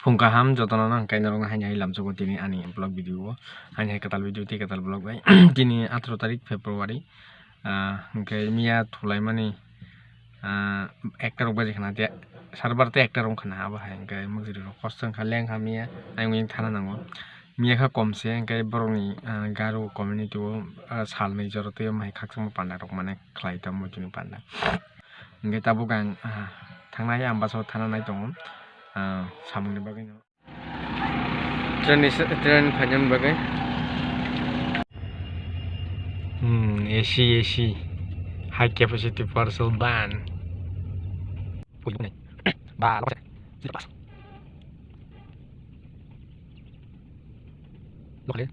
Pungkaham jotono kain narong hanya hilam coba tini ani blog video hanya katal video ti katal blog bay tini 18 tarik Februari kai mia thulai mani actor rok baje khana te sarbar te actor rok khana aba hai kai mujiri rok kostang khaleng khamia aing thana nango mia kha komse kai boroni garo community o salnai jorote mai khakchangma panda rok mane khlai ta mujini panda ngai tabugang thangnai ambaso thana nai tongo samungni bagai no train phajam bagai AC high capacity parcel ban punya nih ba lo tidak pas lo kalian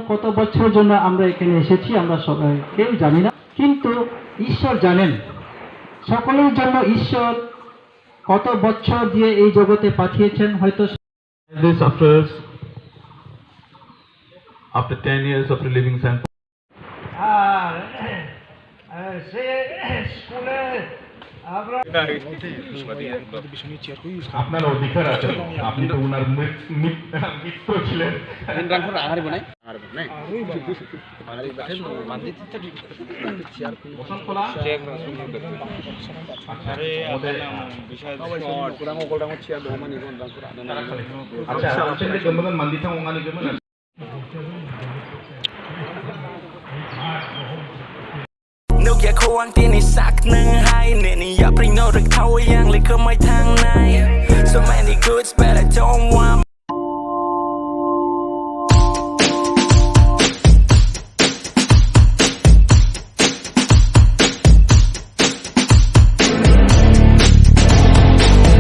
কত বছরের জন্য আমরা এখানে এসেছি আমরা সবাই কেউ জানি না কিন্তু ঈশ্বর জানেন সকলের জন্য ঈশ্বর কত বছর দিয়ে এই জগতে পাঠিয়েছেন হয়তো this after 10 years of living sample সে স্কুলে আপনার অধিকার আছে আপনি তো ওনার মিত্র ছিলেন Nếu kẻ khô ăn tiên thì sắc nâng hay nè ni ya bring no được thâu yang lấy cơ mai thang này so many goods but I don't want